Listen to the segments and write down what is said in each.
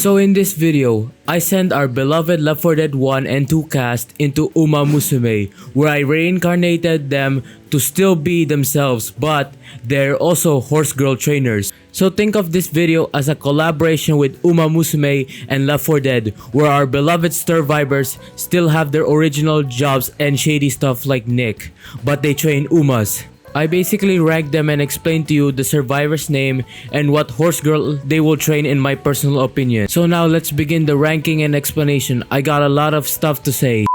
So in this video, I send our beloved Left 4 Dead 1 and 2 cast into Umamusume, where I reincarnated them to still be themselves, but they're also horse girl trainers. So think of this video as a collaboration with Umamusume and Left 4 Dead, where our beloved survivors still have their original jobs and shady stuff like Nick, but they train Umas. I basically ranked them and explained to you the survivor's name and what horse girl they will train in my personal opinion. So now let's begin the ranking and explanation. I got a lot of stuff to say.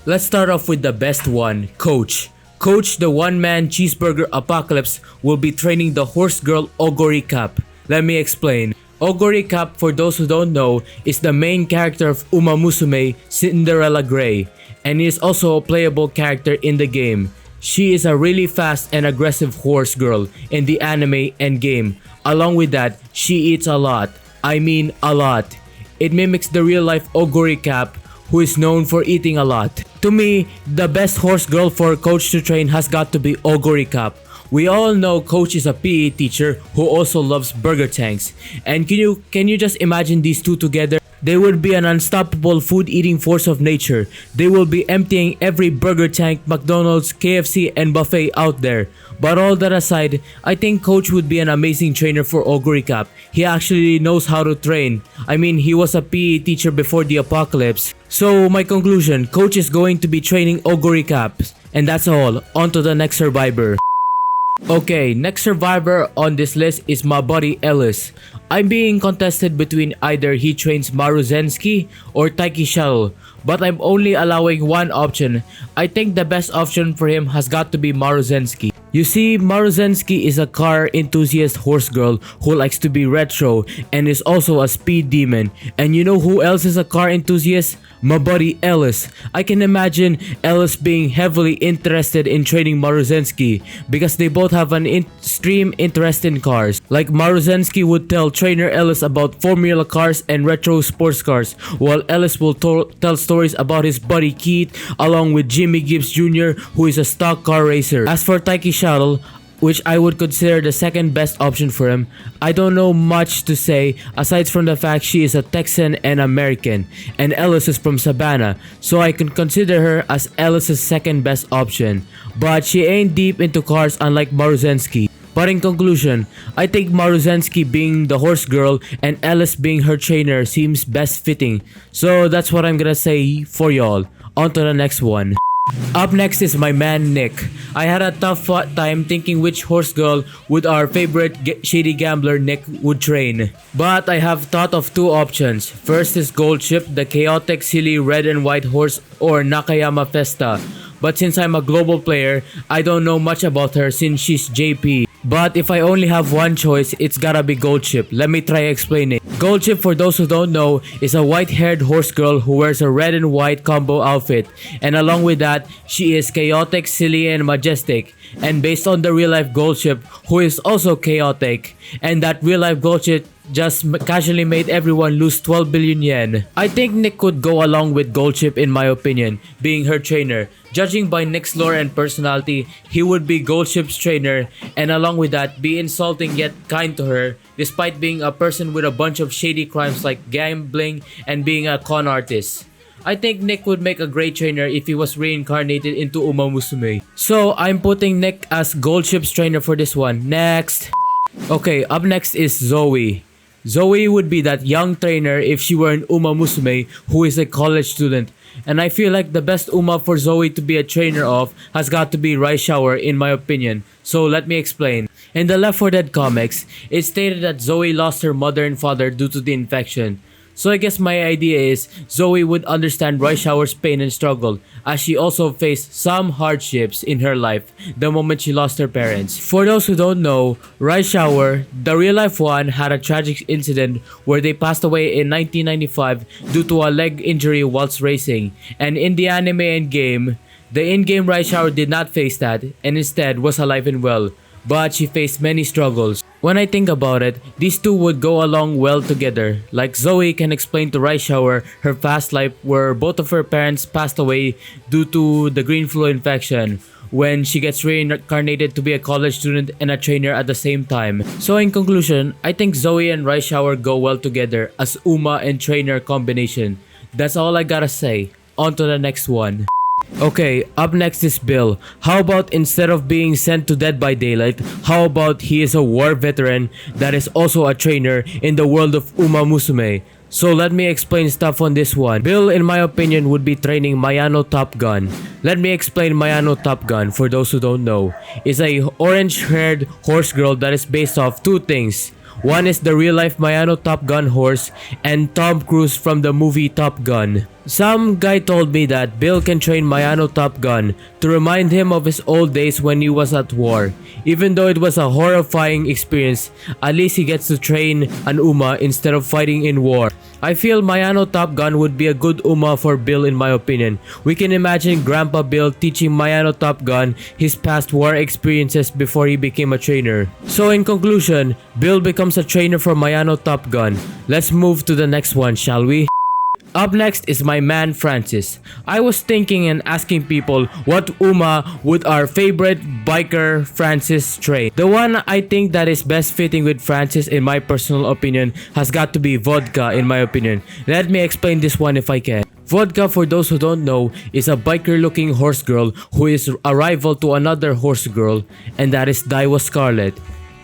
Let's start off with the best one, Coach. Coach, the one-man cheeseburger apocalypse, will be training the horse girl Ogori Cap. Let me explain. Ogori Cap, for those who don't know, is the main character of Umamusume, Cinderella Grey, and he is also a playable character in the game. She is a really fast and aggressive horse girl in the anime and game. Along with that, she eats a lot. I mean a lot. It mimics the real life Ogori Cap, who is known for eating a lot. To me, the best horse girl for Coach to train has got to be Ogori Cap. We all know Coach is a PE teacher who also loves burger tanks. And can you just imagine these two together? They would be an unstoppable food-eating force of nature. They will be emptying every Burger Tank, McDonald's, KFC, and buffet out there. But all that aside, I think Coach would be an amazing trainer for Ogori Cap. He actually knows how to train. I mean, he was a PE teacher before the apocalypse. So my conclusion, Coach is going to be training Ogori Cap. And that's all. On to the next survivor. Okay, next survivor on this list is my buddy Ellis. I'm being contested between either he trains Maruzensky or Taiki Shell, but I'm only allowing one option. I think the best option for him has got to be Maruzensky. You see, Maruzensky is a car enthusiast horse girl who likes to be retro and is also a speed demon. And you know who else is a car enthusiast? My buddy Ellis. I can imagine Ellis being heavily interested in training Maruzensky because they both have an extreme interest in cars. Like Maruzensky would tell trainer Ellis about formula cars and retro sports cars, while Ellis will tell stories about his buddy Keith along with Jimmy Gibbs Jr., who is a stock car racer. As for Taiki Shuttle, which I would consider the second best option for him, I don't know much to say aside from the fact she is a Texan and American, and Ellis is from Savannah, so I can consider her as Ellis' second best option. But she ain't deep into cars unlike Maruzensky. But in conclusion, I think Maruzensky being the horse girl and Ellis being her trainer seems best fitting. So that's what I'm gonna say for y'all. On to the next one. Up next is my man Nick. I had a tough time thinking which horse girl would our favorite Shady Gambler Nick would train. But I have thought of two options. First is Goldshin, the chaotic silly red and white horse, or Nakayama Festa. But since I'm a global player, I don't know much about her since she's JP. But if I only have one choice, it's gotta be Goldshin. Let me try explaining. Goldshin, for those who don't know, is a white-haired horse girl who wears a red and white combo outfit. And along with that, she is chaotic, silly, and majestic. And based on the real-life Goldshin, who is also chaotic. And that real-life Goldshin just casually made everyone lose 12 billion yen. I think Nick could go along with Goldshin in my opinion, being her trainer. Judging by Nick's lore and personality, he would be Goldshin's trainer, and along with that, be insulting yet kind to her, despite being a person with a bunch of shady crimes like gambling and being a con artist. I think Nick would make a great trainer if he was reincarnated into Umamusume. So I'm putting Nick as Goldshin's trainer for this one. Next! Okay, up next is Zoey. Zoey would be that young trainer if she were an Umamusume who is a college student. And I feel like the best Uma for Zoey to be a trainer of has got to be Rice Shower in my opinion. So let me explain. In the Left 4 Dead comics, it's stated that Zoey lost her mother and father due to the infection. So I guess my idea is Zoey would understand Rice Shower's pain and struggle, as she also faced some hardships in her life the moment she lost her parents. For those who don't know, Rice Shower, the real life one, had a tragic incident where they passed away in 1995 due to a leg injury whilst racing. And in the anime and game, the in-game Rice Shower did not face that and instead was alive and well. But she faced many struggles. When I think about it, these two would go along well together. Like Zoey can explain to Rice Shower her past life where both of her parents passed away due to the green flu infection, when she gets reincarnated to be a college student and a trainer at the same time. So in conclusion, I think Zoey and Shower go well together as Uma and trainer combination. That's all I gotta say. On to the next one. Okay, up next is Bill. How about instead of being sent to Dead by Daylight, how about he is a war veteran that is also a trainer in the world of Umamusume? So let me explain stuff on this one. Bill, in my opinion, would be training Mayano Top Gun. Let me explain Mayano Top Gun for those who don't know. It's a orange-haired horse girl that is based off two things. One is the real-life Mayano Top Gun horse and Tom Cruise from the movie Top Gun. Some guy told me that Bill can train Mayano Top Gun to remind him of his old days when he was at war. Even though it was a horrifying experience, at least he gets to train an Uma instead of fighting in war. I feel Mayano Top Gun would be a good Uma for Bill in my opinion. We can imagine Grandpa Bill teaching Mayano Top Gun his past war experiences before he became a trainer. So in conclusion, Bill becomes a trainer for Mayano Top Gun. Let's move to the next one, shall we? Up next is my man Francis. I was thinking and asking people what Uma would our favorite biker Francis train. The one I think that is best fitting with Francis in my personal opinion has got to be Vodka in my opinion. Let me explain this one if I can. Vodka, for those who don't know, is a biker looking horse girl who is a rival to another horse girl, and that is Daiwa Scarlet.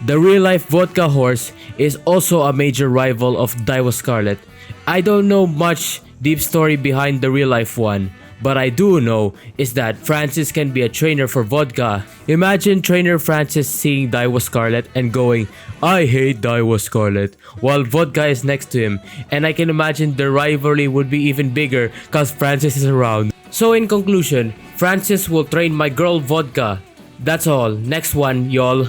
The real life Vodka horse is also a major rival of Daiwa Scarlet. I don't know much deep story behind the real life one, but I do know is that Francis can be a trainer for Vodka. Imagine trainer Francis seeing Daiwa Scarlet and going, "I hate Daiwa Scarlet," while Vodka is next to him, and I can imagine the rivalry would be even bigger cause Francis is around. So in conclusion, Francis will train my girl Vodka. That's all. Next one, y'all.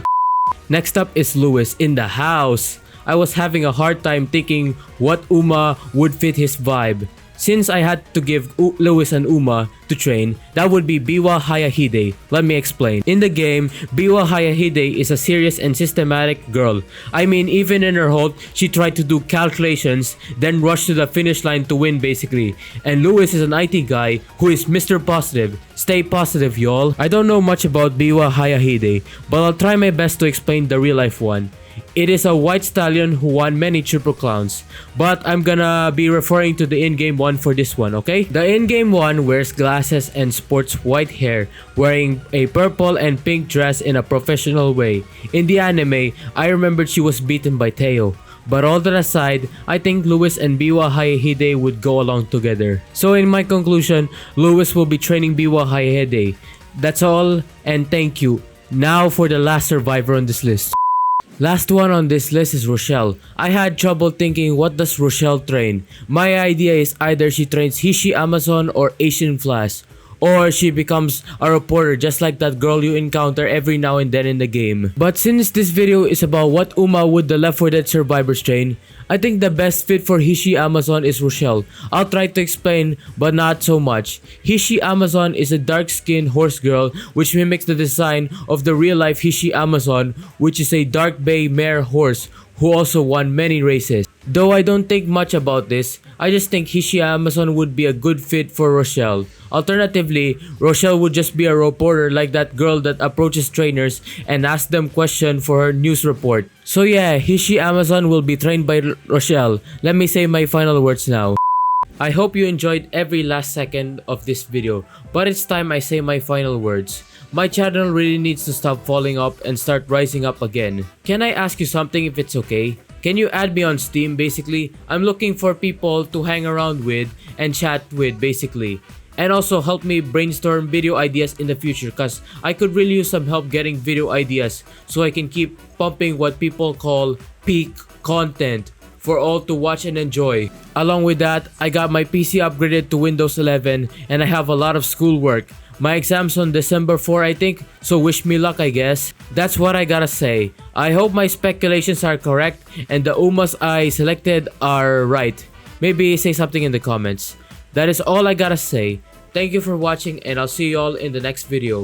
Next up is Louis in the house. I was having a hard time thinking what Uma would fit his vibe. Since I had to give Louis and Uma to train, that would be Biwa Hayahide. Let me explain. In the game, Biwa Hayahide is a serious and systematic girl. I mean, even in her hold, she tried to do calculations, then rush to the finish line to win basically. And Louis is an IT guy who is Mr. Positive. Stay positive, y'all. I don't know much about Biwa Hayahide, but I'll try my best to explain the real life one. It is a white stallion who won many triple crowns, but I'm gonna be referring to the in-game one for this one, okay? The in-game one wears glasses and sports white hair, wearing a purple and pink dress in a professional way. In the anime, I remembered she was beaten by Teo. But all that aside, I think Louis and Biwa Hayahide would go along together. So in my conclusion, Louis will be training Biwa Hayahide. That's all, and thank you. Now for the last survivor on this list. Last one on this list is Rochelle. I had trouble thinking what does Rochelle train. My idea is either she trains Hishi Amazon or Asian Flash, or she becomes a reporter just like that girl you encounter every now and then in the game. But since this video is about what Uma would the Left 4 Dead survivors train, I think the best fit for Hishi Amazon is Rochelle. I'll try to explain, but not so much. Hishi Amazon is a dark-skinned horse girl which mimics the design of the real-life Hishi Amazon, which is a dark bay mare horse who also won many races. Though I don't think much about this, I just think Hishi Amazon would be a good fit for Rochelle. Alternatively, Rochelle would just be a reporter like that girl that approaches trainers and asks them questions for her news report. So yeah, Hishi Amazon will be trained by Rochelle. Let me say my final words now. I hope you enjoyed every last second of this video, but it's time I say my final words. My channel really needs to stop falling up and start rising up again. Can I ask you something if it's okay? Can you add me on Steam basically? I'm looking for people to hang around with and chat with basically. And also help me brainstorm video ideas in the future cause I could really use some help getting video ideas so I can keep pumping what people call peak content for all to watch and enjoy. Along with that, I got my PC upgraded to Windows 11 and I have a lot of schoolwork. My exam's on December 4 I think, so wish me luck I guess. That's what I gotta say. I hope my speculations are correct and the Umas I selected are right. Maybe say something in the comments. That is all I gotta say. Thank you for watching and I'll see you all in the next video.